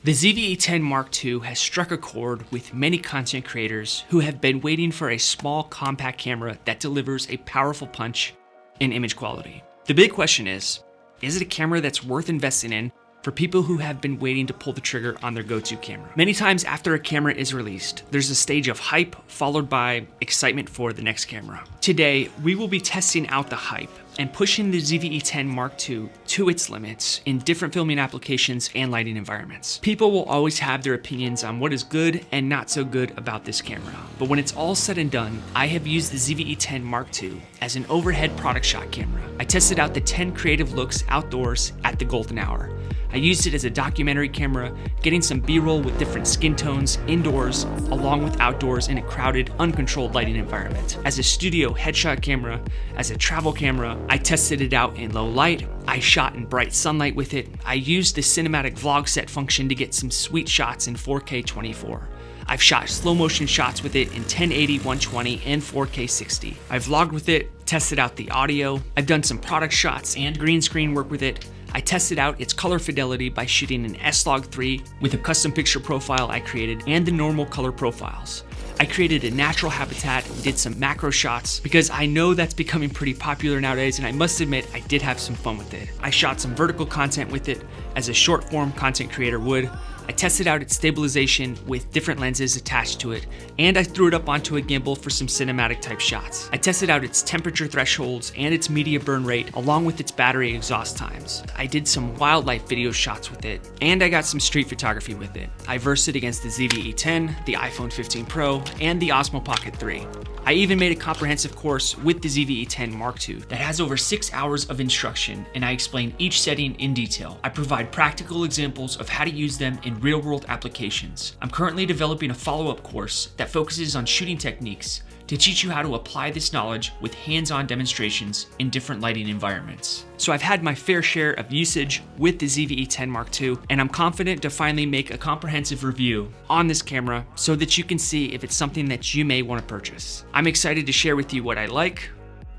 The ZV-E10 Mark II has struck a chord with many content creators who have been waiting for a small, compact camera that delivers a powerful punch in image quality. The big question is it a camera that's worth investing in for people who have been waiting to pull the trigger on their go-to camera? Many times after a camera is released, there's a stage of hype followed by excitement for the next camera. Today, we will be testing out the hype and pushing the ZV-E10 Mark II to its limits in different filming applications and lighting environments. People will always have their opinions on what is good and not so good about this camera. But when it's all said and done, I have used the ZV-E10 Mark II as an overhead product shot camera. I tested out the 10 creative looks outdoors at the golden hour. I used it as a documentary camera, getting some B-roll with different skin tones indoors, along with outdoors in a crowded, uncontrolled lighting environment. As a studio headshot camera, as a travel camera, I tested it out in low light. I shot in bright sunlight with it. I used the cinematic vlog set function to get some sweet shots in 4K 24. I've shot slow motion shots with it in 1080, 120, and 4K 60. I've vlogged with it, tested out the audio. I've done some product shots and green screen work with it. I tested out its color fidelity by shooting an S-Log3 with a custom picture profile I created and the normal color profiles. I created a natural habitat and did some macro shots because I know that's becoming pretty popular nowadays, and I must admit I did have some fun with it. I shot some vertical content with it as a short form content creator would. I tested out its stabilization with different lenses attached to it, and I threw it up onto a gimbal for some cinematic type shots. I tested out its temperature thresholds and its media burn rate, along with its battery exhaust times. I did some wildlife video shots with it, and I got some street photography with it. I versed it against the ZV-E10, the iPhone 15 Pro, and the Osmo Pocket 3. I even made a comprehensive course with the ZV-E10 Mark II that has over 6 hours of instruction, and I explain each setting in detail. I provide practical examples of how to use them in real-world applications. I'm currently developing a follow-up course that focuses on shooting techniques to teach you how to apply this knowledge with hands-on demonstrations in different lighting environments. So I've had my fair share of usage with the ZV-E10 Mark II, and I'm confident to finally make a comprehensive review on this camera so that you can see if it's something that you may want to purchase. I'm excited to share with you what I like,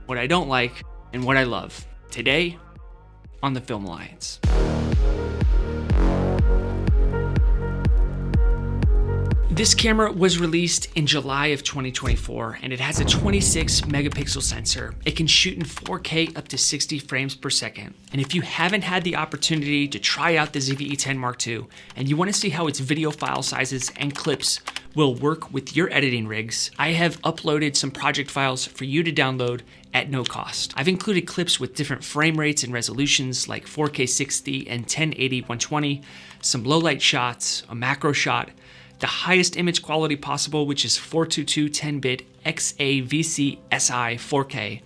what I don't like, and what I love today on the Film Alliance. This camera was released in July of 2024, and it has a 26 megapixel sensor. It can shoot in 4K up to 60 frames per second. And if you haven't had the opportunity to try out the ZV-E10 Mark II, and you want to see how its video file sizes and clips will work with your editing rigs, I have uploaded some project files for you to download at no cost. I've included clips with different frame rates and resolutions like 4K 60 and 1080 120, some low light shots, a macro shot, the highest image quality possible, which is 422 10-bit XAVC SI 4K,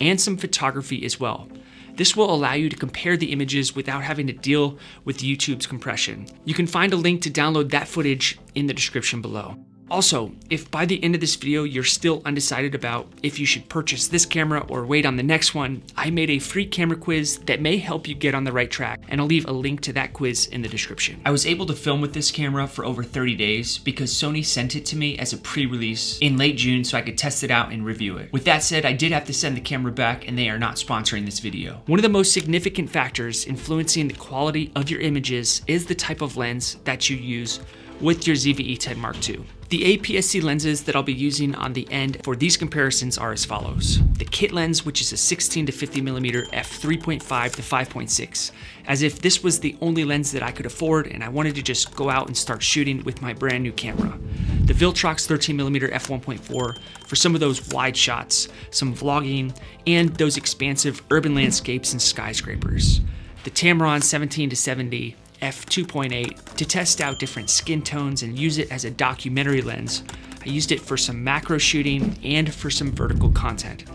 and some photography as well. This will allow you to compare the images without having to deal with YouTube's compression. You can find a link to download that footage in the description below. Also, if by the end of this video you're still undecided about if you should purchase this camera or wait on the next one, I made a free camera quiz that may help you get on the right track, and I'll leave a link to that quiz in the description. I was able to film with this camera for over 30 days because Sony sent it to me as a pre-release in late June so I could test it out and review it. With that said, I did have to send the camera back, and they are not sponsoring this video. One of the most significant factors influencing the quality of your images is the type of lens that you use with your ZV-E10 Mark II. The APS-C lenses that I'll be using on the end for these comparisons are as follows. The kit lens, which is a 16 to 50mm f3.5 to 5.6, as if this was the only lens that I could afford and I wanted to just go out and start shooting with my brand new camera. The Viltrox 13mm f1.4 for some of those wide shots, some vlogging, and those expansive urban landscapes and skyscrapers. The Tamron 17 to 70 f2.8 to test out different skin tones and use it as a documentary lens. I used it for some macro shooting and for some vertical content.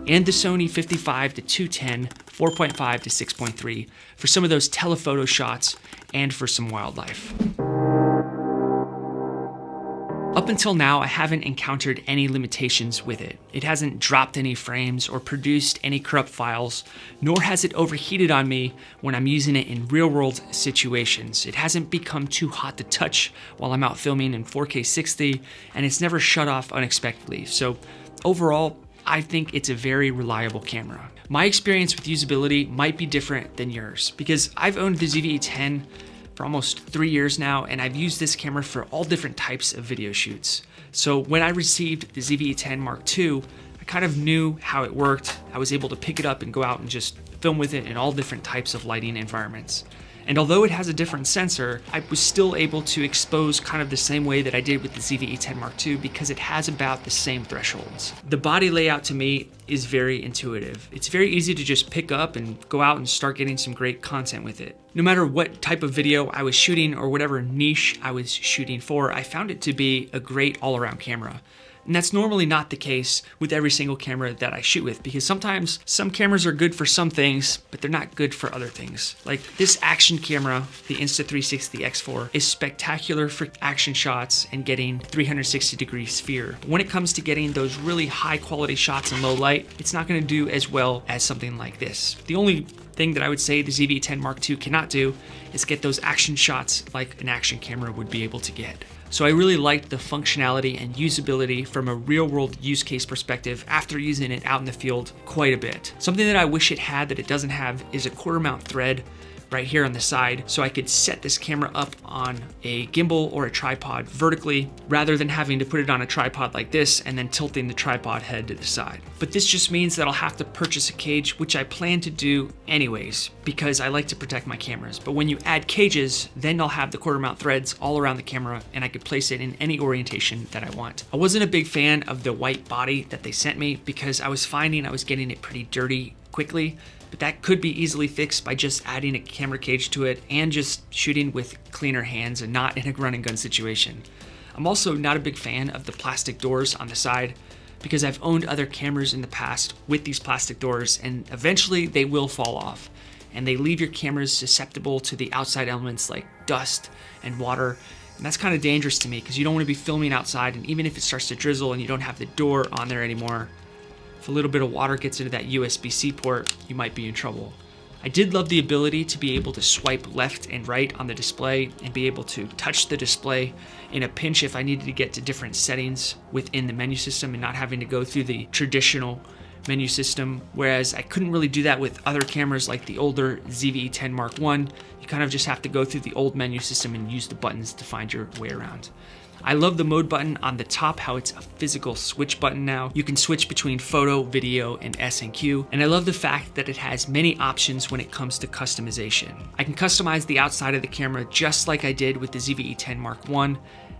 And the Sony 55 to 210 4.5 to 6.3 for some of those telephoto shots and for some wildlife. Up until now, I haven't encountered any limitations with it. It hasn't dropped any frames or produced any corrupt files, nor has it overheated on me when I'm using it in real-world situations. It hasn't become too hot to touch while I'm out filming in 4K 60, and it's never shut off unexpectedly. So overall, I think it's a very reliable camera. My experience with usability might be different than yours because I've owned the ZV-E10 for almost 3 years now, and I've used this camera for all different types of video shoots. So when I received the ZV-E10 Mark II, I kind of knew how it worked. I was able to pick it up and go out and just film with it in all different types of lighting environments. And although it has a different sensor, I was still able to expose kind of the same way that I did with the ZV-E10 Mark II because it has about the same thresholds. The body layout to me is very intuitive. It's very easy to just pick up and go out and start getting some great content with it. No matter what type of video I was shooting or whatever niche I was shooting for, I found it to be a great all-around camera. And that's normally not the case with every single camera that I shoot with, because sometimes some cameras are good for some things, but they're not good for other things. Like this action camera, the Insta360 X4, is spectacular for action shots and getting 360-degree sphere. But when it comes to getting those really high quality shots in low light, it's not gonna do as well as something like this. The only thing that I would say the ZV-E10 Mark II cannot do is get those action shots like an action camera would be able to get. So I really liked the functionality and usability from a real world use case perspective after using it out in the field quite a bit. Something that I wish it had that it doesn't have is a quarter mount thread right here on the side, so I could set this camera up on a gimbal or a tripod vertically rather than having to put it on a tripod like this and then tilting the tripod head to the side. But this just means that I'll have to purchase a cage, which I plan to do anyways because I like to protect my cameras. But when you add cages, then I'll have the quarter mount threads all around the camera and I could place it in any orientation that I want. I wasn't a big fan of the white body that they sent me because I was finding I was getting it pretty dirty quickly, but that could be easily fixed by just adding a camera cage to it and just shooting with cleaner hands and not in a run and gun situation. I'm also not a big fan of the plastic doors on the side because I've owned other cameras in the past with these plastic doors and eventually they will fall off and they leave your cameras susceptible to the outside elements like dust and water. And that's kind of dangerous to me because you don't want to be filming outside, and even if it starts to drizzle and you don't have the door on there anymore, if a little bit of water gets into that USB-C port, you might be in trouble. I did love the ability to be able to swipe left and right on the display and be able to touch the display in a pinch if I needed to get to different settings within the menu system and not having to go through the traditional menu system, whereas I couldn't really do that with other cameras like the older ZV-E10 Mark I. You kind of just have to go through the old menu system and use the buttons to find your way around. I love the mode button on the top, how it's a physical switch button now. You can switch between photo, video, and S and Q. And I love the fact that it has many options when it comes to customization. I can customize the outside of the camera just like I did with the ZV-E10 Mark I.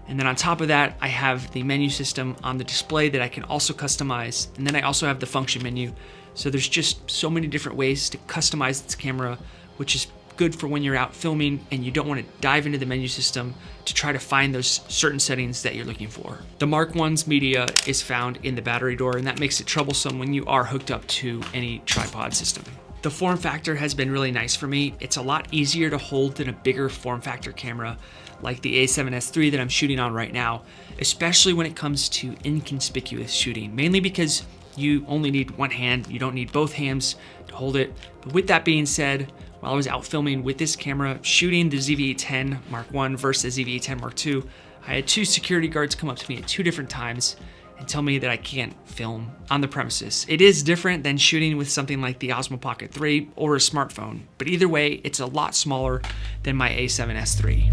And then on top of that, I have the menu system on the display that I can also customize. And then I also have the function menu. So there's just so many different ways to customize this camera, which is good for when you're out filming and you don't want to dive into the menu system to try to find those certain settings that you're looking for. The Mark I's media is found in the battery door, and that makes it troublesome when you are hooked up to any tripod system. The form factor has been really nice for me. It's a lot easier to hold than a bigger form factor camera like the A7S III that I'm shooting on right now, especially when it comes to inconspicuous shooting, mainly because you only need one hand, you don't need both hands to hold it. But with that being said, while I was out filming with this camera, shooting the ZV-E10 Mark I versus ZV-E10 Mark II, I had 2 security guards come up to me at 2 different times and tell me that I can't film on the premises. It is different than shooting with something like the Osmo Pocket 3 or a smartphone, but either way, it's a lot smaller than my A7S III.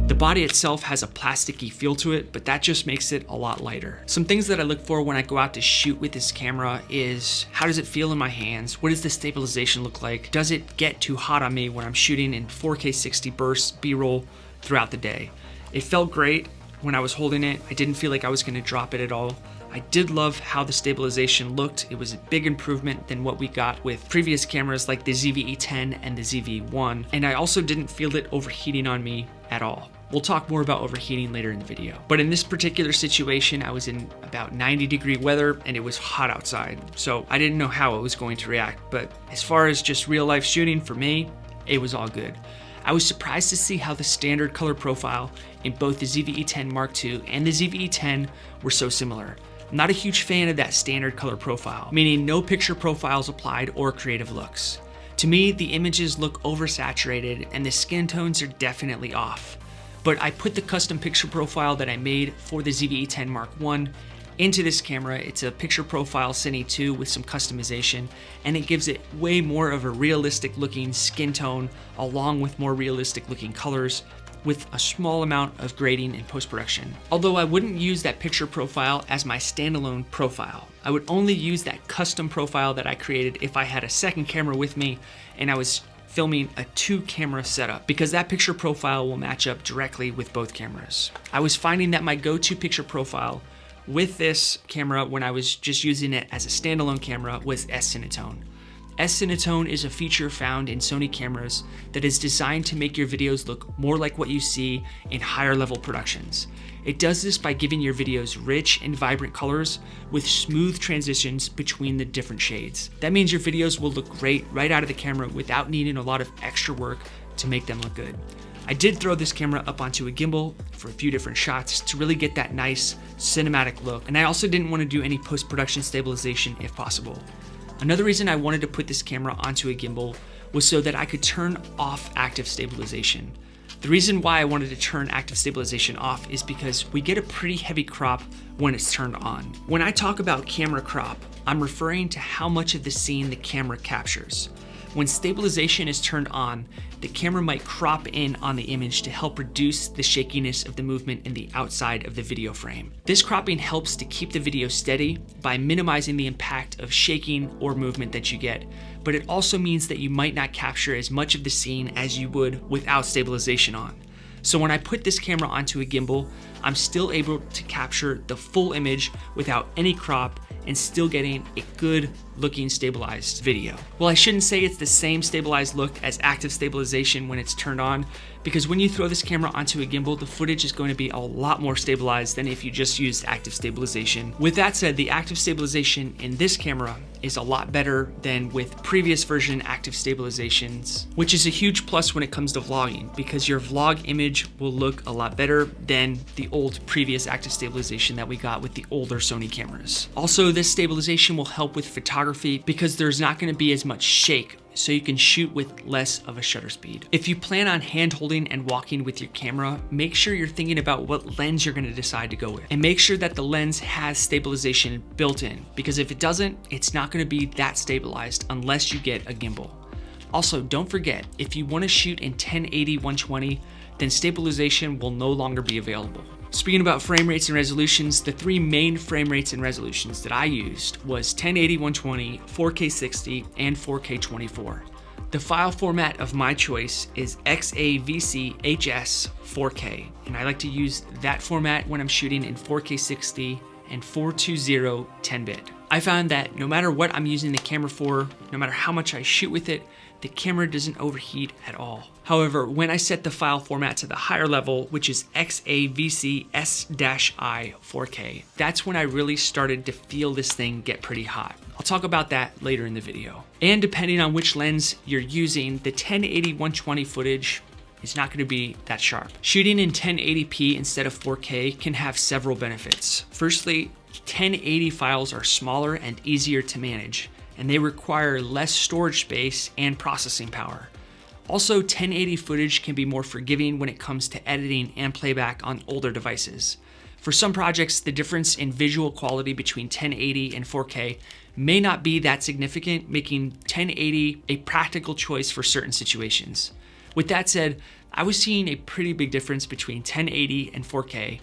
The body itself has a plasticky feel to it, but that just makes it a lot lighter. Some things that I look for when I go out to shoot with this camera is how does it feel in my hands? What does the stabilization look like? Does it get too hot on me when I'm shooting in 4K 60 bursts B-roll throughout the day? It felt great when I was holding it. I didn't feel like I was gonna drop it at all. I did love how the stabilization looked. It was a big improvement than what we got with previous cameras like the ZV-E10 and the ZV-1. And I also didn't feel it overheating on me at all. We'll talk more about overheating later in the video. But in this particular situation, I was in about 90-degree weather and it was hot outside. So I didn't know how it was going to react. But as far as just real life shooting for me, it was all good. I was surprised to see how the standard color profile in both the ZV-E10 Mark II and the ZV-E10 were so similar. I'm not a huge fan of that standard color profile, meaning no picture profiles applied or creative looks. To me, the images look oversaturated and the skin tones are definitely off. But I put the custom picture profile that I made for the ZV-E10 Mark I into this camera. It's a picture profile Cine 2 with some customization, and it gives it way more of a realistic looking skin tone along with more realistic looking colors with a small amount of grading in post-production. Although I wouldn't use that picture profile as my standalone profile. I would only use that custom profile that I created if I had a second camera with me and I was filming a 2-camera setup, because that picture profile will match up directly with both cameras. I was finding that my go-to picture profile with this camera when I was just using it as a standalone camera was S-Cinetone. S-Cinetone is a feature found in Sony cameras that is designed to make your videos look more like what you see in higher level productions. It does this by giving your videos rich and vibrant colors with smooth transitions between the different shades. That means your videos will look great right out of the camera without needing a lot of extra work to make them look good. I did throw this camera up onto a gimbal for a few different shots to really get that nice cinematic look, and I also didn't want to do any post-production stabilization if possible. Another reason I wanted to put this camera onto a gimbal was so that I could turn off active stabilization. The reason why I wanted to turn active stabilization off is because we get a pretty heavy crop when it's turned on. When I talk about camera crop, I'm referring to how much of the scene the camera captures. When stabilization is turned on, the camera might crop in on the image to help reduce the shakiness of the movement in the outside of the video frame. This cropping helps to keep the video steady by minimizing the impact of shaking or movement that you get, but it also means that you might not capture as much of the scene as you would without stabilization on. So when I put this camera onto a gimbal, I'm still able to capture the full image without any crop and still getting a good looking stabilized video. Well, I shouldn't say it's the same stabilized look as active stabilization when it's turned on, because when you throw this camera onto a gimbal, the footage is going to be a lot more stabilized than if you just used active stabilization. With that said, the active stabilization in this camera is a lot better than with previous version active stabilizations, which is a huge plus when it comes to vlogging, because your vlog image will look a lot better than the old previous active stabilization that we got with the older Sony cameras. Also, this stabilization will help with photography because there's not going to be as much shake, so you can shoot with less of a shutter speed. If you plan on hand holding and walking with your camera, make sure you're thinking about what lens you're going to decide to go with, and make sure that the lens has stabilization built in, because if it doesn't, it's not going to be that stabilized unless you get a gimbal. Also, don't forget, if you want to shoot in 1080-120, then stabilization will no longer be available. Speaking about frame rates and resolutions, the 3 main frame rates and resolutions that I used was 1080-120, 4K 60, and 4K 24. The file format of my choice is XAVC-HS 4K, and I like to use that format when I'm shooting in 4K 60 and 420 10-bit. I found that no matter what I'm using the camera for, no matter how much I shoot with it, the camera doesn't overheat at all. However, when I set the file format to the higher level, which is XAVC-S-I 4K, that's when I really started to feel this thing get pretty hot. I'll talk about that later in the video. And depending on which lens you're using, the 1080-120 footage is not going to be that sharp. Shooting in 1080p instead of 4K can have several benefits. Firstly, 1080 files are smaller and easier to manage, and they require less storage space and processing power. Also, 1080 footage can be more forgiving when it comes to editing and playback on older devices. For some projects, the difference in visual quality between 1080 and 4K may not be that significant, making 1080 a practical choice for certain situations. With that said, I was seeing a pretty big difference between 1080 and 4K,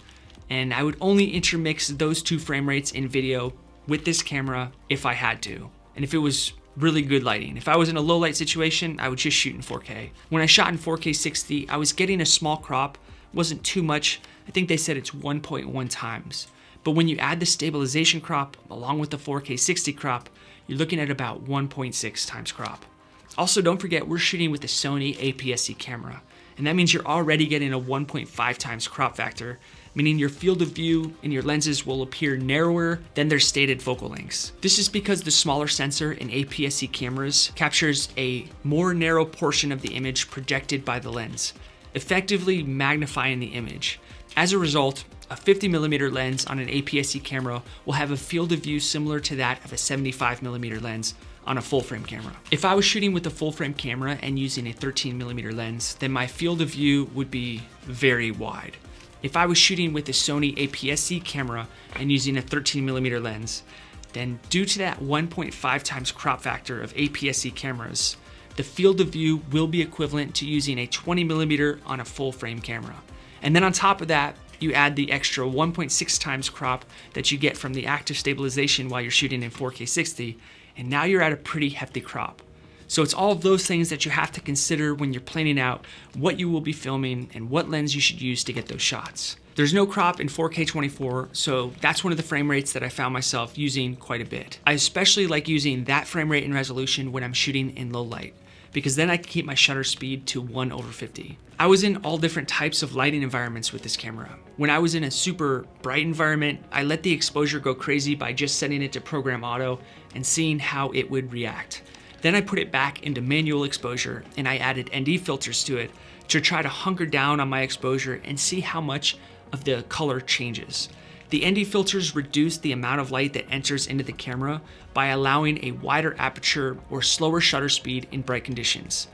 and I would only intermix those 2 frame rates in video with this camera if I had to, and if it was really good lighting. If I was in a low light situation, I would just shoot in 4K. When I shot in 4K 60, I was getting a small crop, wasn't too much. I think they said it's 1.1 times. But when you add the stabilization crop along with the 4K 60 crop, you're looking at about 1.6 times crop. Also, don't forget we're shooting with the Sony APS-C camera, and that means you're already getting a 1.5 times crop factor, meaning your field of view and your lenses will appear narrower than their stated focal lengths. This is because the smaller sensor in APS-C cameras captures a more narrow portion of the image projected by the lens, effectively magnifying the image. As a result, a 50mm lens on an APS-C camera will have a field of view similar to that of a 75mm lens on a full frame camera. If I was shooting with a full frame camera and using a 13mm lens, then my field of view would be very wide. If I was shooting with a Sony APS-C camera and using a 13mm lens, then due to that 1.5 times crop factor of APS-C cameras, the field of view will be equivalent to using a 20mm on a full frame camera. And then on top of that, you add the extra 1.6 times crop that you get from the active stabilization while you're shooting in 4K 60, and now you're at a pretty hefty crop. So it's all of those things that you have to consider when you're planning out what you will be filming and what lens you should use to get those shots. There's no crop in 4K 24, so that's one of the frame rates that I found myself using quite a bit. I especially like using that frame rate and resolution when I'm shooting in low light, because then I can keep my shutter speed to 1/50. I was in all different types of lighting environments with this camera. When I was in a super bright environment, I let the exposure go crazy by just setting it to program auto and seeing how it would react. Then I put it back into manual exposure and I added ND filters to it to try to hunker down on my exposure and see how much of the color changes. The ND filters reduce the amount of light that enters into the camera by allowing a wider aperture or slower shutter speed in bright conditions.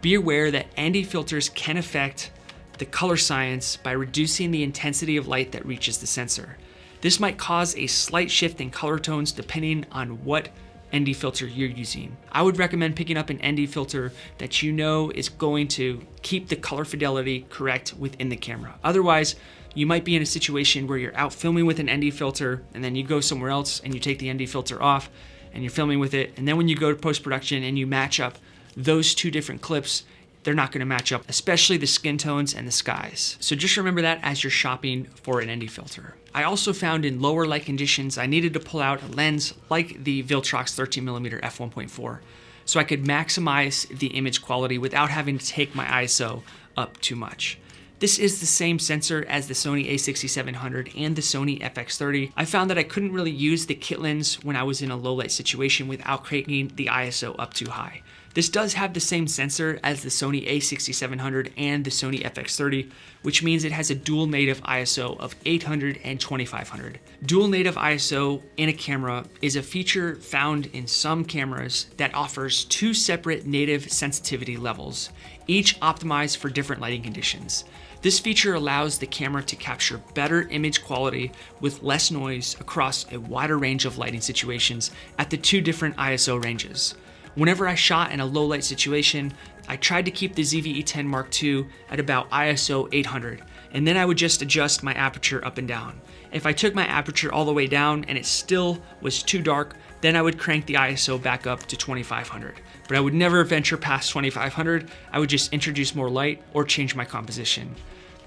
Be aware that ND filters can affect the color science by reducing the intensity of light that reaches the sensor. This might cause a slight shift in color tones depending on what ND filter you're using. I would recommend picking up an ND filter that you know is going to keep the color fidelity correct within the camera. Otherwise, you might be in a situation where you're out filming with an ND filter and then you go somewhere else and you take the ND filter off and you're filming with it, and then when you go to post-production and you match up those two different clips, they're not going to match up, especially the skin tones and the skies. So just remember that as you're shopping for an ND filter. I also found in lower light conditions, I needed to pull out a lens like the Viltrox 13mm f1.4 so I could maximize the image quality without having to take my ISO up too much. This is the same sensor as the Sony a6700 and the Sony FX30. I found that I couldn't really use the kit lens when I was in a low light situation without cranking the ISO up too high. This does have the same sensor as the Sony a6700 and the Sony FX30, which means it has a dual native ISO of 800 and 2500. Dual native ISO in a camera is a feature found in some cameras that offers two separate native sensitivity levels, each optimized for different lighting conditions. This feature allows the camera to capture better image quality with less noise across a wider range of lighting situations at the two different ISO ranges. Whenever I shot in a low light situation, I tried to keep the ZV-E10 Mark II at about ISO 800, and then I would just adjust my aperture up and down. If I took my aperture all the way down and it still was too dark, then I would crank the ISO back up to 2500. But I would never venture past 2500, I would just introduce more light or change my composition.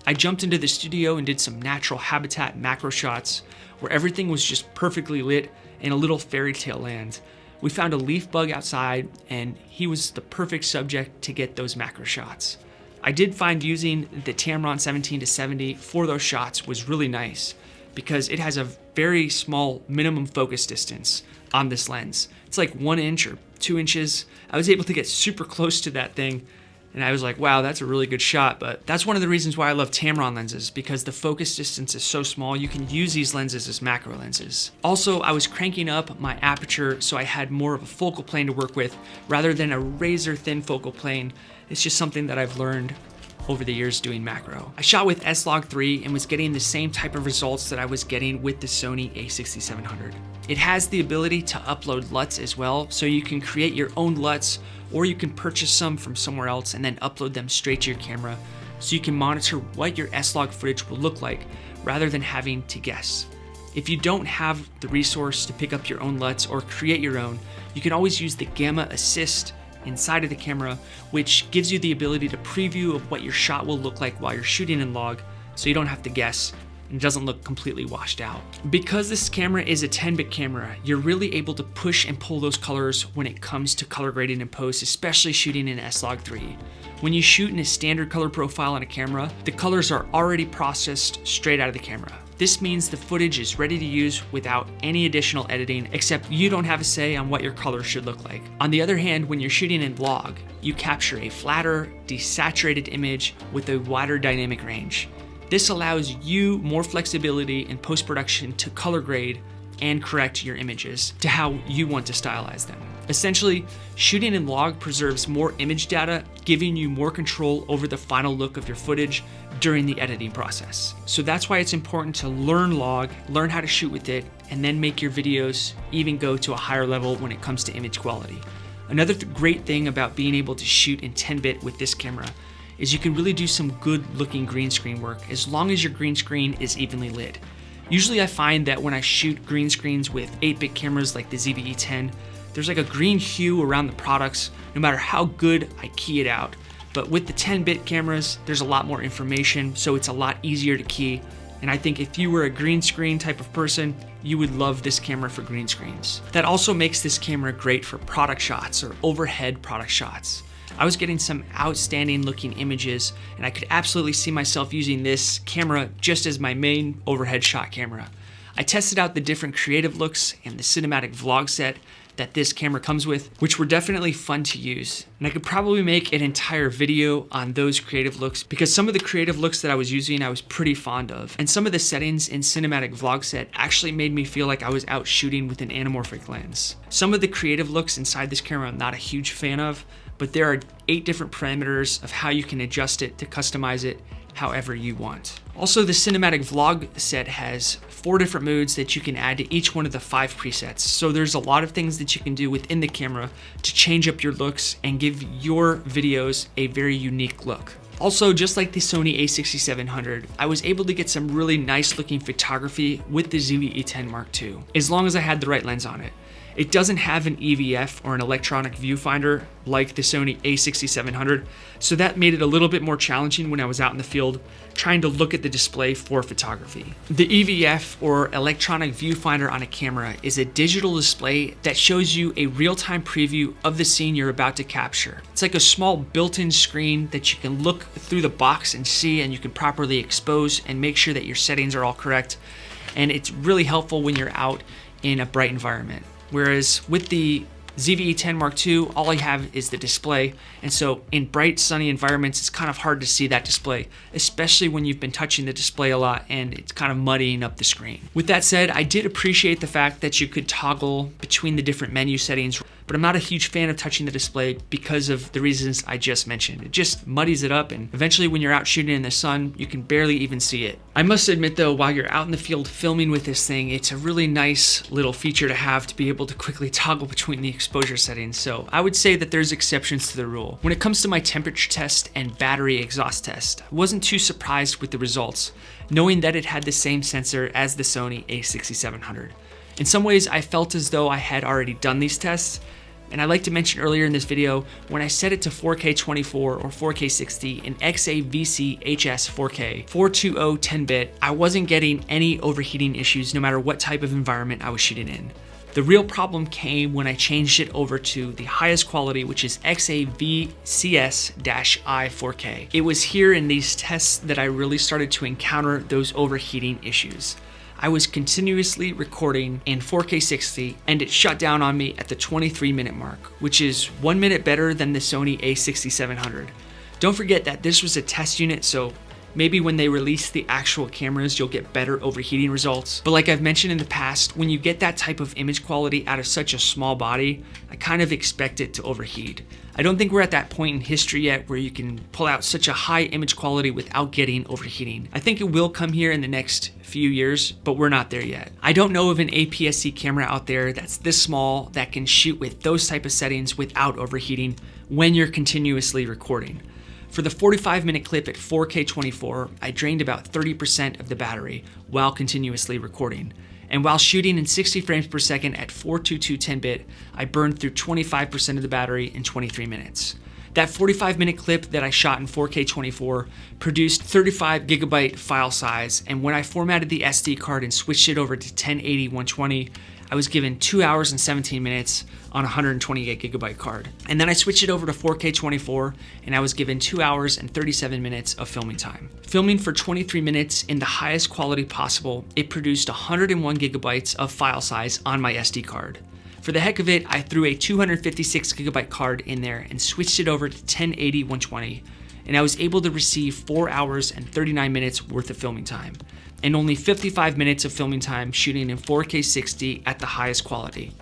I jumped into the studio and did some natural habitat macro shots where everything was just perfectly lit in a little fairy tale land. We found a leaf bug outside and he was the perfect subject to get those macro shots. I did find using the Tamron 17-70 for those shots was really nice because it has a very small minimum focus distance on this lens. It's like 1 inch or 2 inches. I was able to get super close to that thing and I was like, wow, that's a really good shot. But that's one of the reasons why I love Tamron lenses, because the focus distance is so small, you can use these lenses as macro lenses. Also, I was cranking up my aperture so I had more of a focal plane to work with rather than a razor thin focal plane. It's just something that I've learned over the years doing macro. I shot with S-Log3 and was getting the same type of results that I was getting with the Sony a6700. It has the ability to upload LUTs as well, so you can create your own LUTs or you can purchase some from somewhere else and then upload them straight to your camera so you can monitor what your S-Log footage will look like rather than having to guess. If you don't have the resource to pick up your own LUTs or create your own, you can always use the Gamma Assist inside of the camera, which gives you the ability to preview of what your shot will look like while you're shooting in log, so you don't have to guess and it doesn't look completely washed out. Because this camera is a 10-bit camera, you're really able to push and pull those colors when it comes to color grading in post, especially shooting in S-Log3. When you shoot in a standard color profile on a camera, the colors are already processed straight out of the camera. This means the footage is ready to use without any additional editing, except you don't have a say on what your colors should look like. On the other hand, when you're shooting in log, you capture a flatter, desaturated image with a wider dynamic range. This allows you more flexibility in post-production to color grade and correct your images to how you want to stylize them. Essentially, shooting in log preserves more image data, giving you more control over the final look of your footage during the editing process. So that's why it's important to learn log, learn how to shoot with it, and then make your videos even go to a higher level when it comes to image quality. Another great thing about being able to shoot in 10-bit with this camera is you can really do some good looking green screen work as long as your green screen is evenly lit. Usually I find that when I shoot green screens with 8-bit cameras like the ZV-E10, there's like a green hue around the products no matter how good I key it out. But with the 10-bit cameras, there's a lot more information, so it's a lot easier to key. And I think if you were a green screen type of person, you would love this camera for green screens. That also makes this camera great for product shots or overhead product shots. I was getting some outstanding looking images, and I could absolutely see myself using this camera just as my main overhead shot camera. I tested out the different creative looks and the cinematic vlog set that this camera comes with, which were definitely fun to use. And I could probably make an entire video on those creative looks because some of the creative looks that I was using I was pretty fond of. And some of the settings in cinematic vlog set actually made me feel like I was out shooting with an anamorphic lens. Some of the creative looks inside this camera I'm not a huge fan of, but there are 8 different parameters of how you can adjust it to customize it however you want. Also, the cinematic vlog set has 4 different modes that you can add to each one of the 5 presets. So there's a lot of things that you can do within the camera to change up your looks and give your videos a very unique look. Also, just like the Sony a6700, I was able to get some really nice looking photography with the ZV-E10 Mark II, as long as I had the right lens on it. It doesn't have an EVF or an electronic viewfinder like the Sony a6700, so that made it a little bit more challenging when I was out in the field trying to look at the display for photography. The EVF or electronic viewfinder on a camera is a digital display that shows you a real-time preview of the scene you're about to capture. It's like a small built-in screen that you can look through the box and see, and you can properly expose and make sure that your settings are all correct. And it's really helpful when you're out in a bright environment. Whereas with the ZV-E10 Mark II, all I have is the display, and so in bright sunny environments it's kind of hard to see that display, especially when you've been touching the display a lot and it's kind of muddying up the screen. With that said, I did appreciate the fact that you could toggle between the different menu settings, but I'm not a huge fan of touching the display because of the reasons I just mentioned. It just muddies it up, and eventually when you're out shooting in the sun, you can barely even see it. I must admit though, while you're out in the field filming with this thing, it's a really nice little feature to have to be able to quickly toggle between the exposure settings, so I would say that there's exceptions to the rule. When it comes to my temperature test and battery exhaust test, I wasn't too surprised with the results, knowing that it had the same sensor as the Sony a6700. In some ways, I felt as though I had already done these tests, and I'd like to mention earlier in this video, when I set it to 4K 24 or 4K 60 in XAVC HS 4K 420 10-bit, I wasn't getting any overheating issues no matter what type of environment I was shooting in. The real problem came when I changed it over to the highest quality, which is XAVCS-I 4K. It was here in these tests that I really started to encounter those overheating issues. I was continuously recording in 4K 60 and it shut down on me at the 23-minute mark, which is 1 minute better than the Sony a6700. Don't forget that this was a test unit, so maybe when they release the actual cameras, you'll get better overheating results. But like I've mentioned in the past, when you get that type of image quality out of such a small body, I kind of expect it to overheat. I don't think we're at that point in history yet where you can pull out such a high image quality without getting overheating. I think it will come here in the next few years, but we're not there yet. I don't know of an APS-C camera out there that's this small that can shoot with those type of settings without overheating when you're continuously recording. For the 45-minute clip at 4K 24, I drained about 30% of the battery while continuously recording. And while shooting in 60 frames per second at 422 10-bit, I burned through 25% of the battery in 23 minutes. That 45-minute clip that I shot in 4K 24 produced 35 gigabyte file size, and when I formatted the SD card and switched it over to 1080 120, I was given 2 hours and 17 minutes on a 128 gigabyte card. And then I switched it over to 4K 24 and I was given 2 hours and 37 minutes of filming time. Filming for 23 minutes in the highest quality possible, it produced 101 gigabytes of file size on my SD card. For the heck of it, I threw a 256 gigabyte card in there and switched it over to 1080 120, and I was able to receive 4 hours and 39 minutes worth of filming time, and only 55 minutes of filming time shooting in 4K 60 at the highest quality.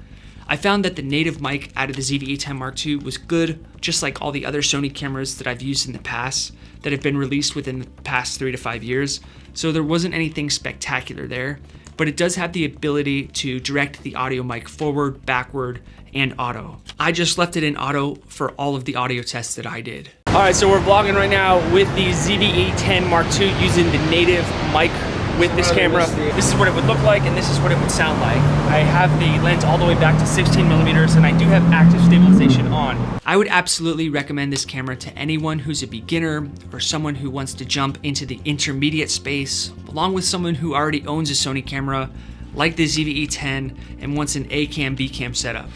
I found that the native mic out of the ZV-E10 Mark II was good, just like all the other Sony cameras that I've used in the past that have been released within the past 3 to 5 years, so there wasn't anything spectacular there, but it does have the ability to direct the audio mic forward, backward, and auto. I just left it in auto for all of the audio tests that I did. All right, so we're vlogging right now with the ZV-E10 Mark II using the native mic with this camera. This is what it would look like, and this is what it would sound like. I have the lens all the way back to 16 millimeters, and I do have active stabilization on. I would absolutely recommend this camera to anyone who's a beginner or someone who wants to jump into the intermediate space, along with someone who already owns a Sony camera like the ZV-E10 and wants an A-cam, B-cam setup.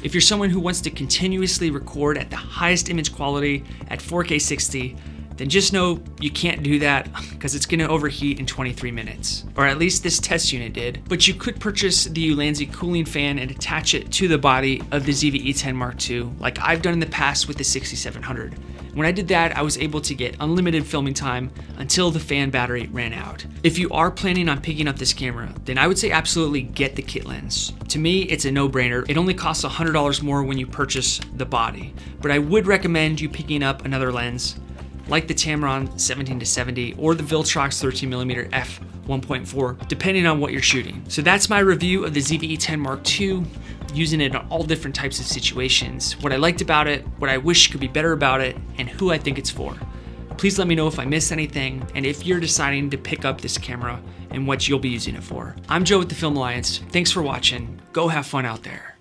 If you're someone who wants to continuously record at the highest image quality at 4K 60, then just know you can't do that because it's gonna overheat in 23 minutes. Or at least this test unit did. But you could purchase the Ulanzi cooling fan and attach it to the body of the ZV-E10 Mark II, like I've done in the past with the 6700. When I did that, I was able to get unlimited filming time until the fan battery ran out. If you are planning on picking up this camera, then I would say absolutely get the kit lens. To me, it's a no-brainer. It only costs $100 more when you purchase the body, but I would recommend you picking up another lens like the Tamron 17-70 or the Viltrox 13mm f1.4, depending on what you're shooting. So that's my review of the ZV-E10 Mark II, using it on all different types of situations, what I liked about it, what I wish could be better about it, and who I think it's for. Please let me know if I missed anything, and if you're deciding to pick up this camera and what you'll be using it for. I'm Joe with the Film Alliance. Thanks for watching. Go have fun out there.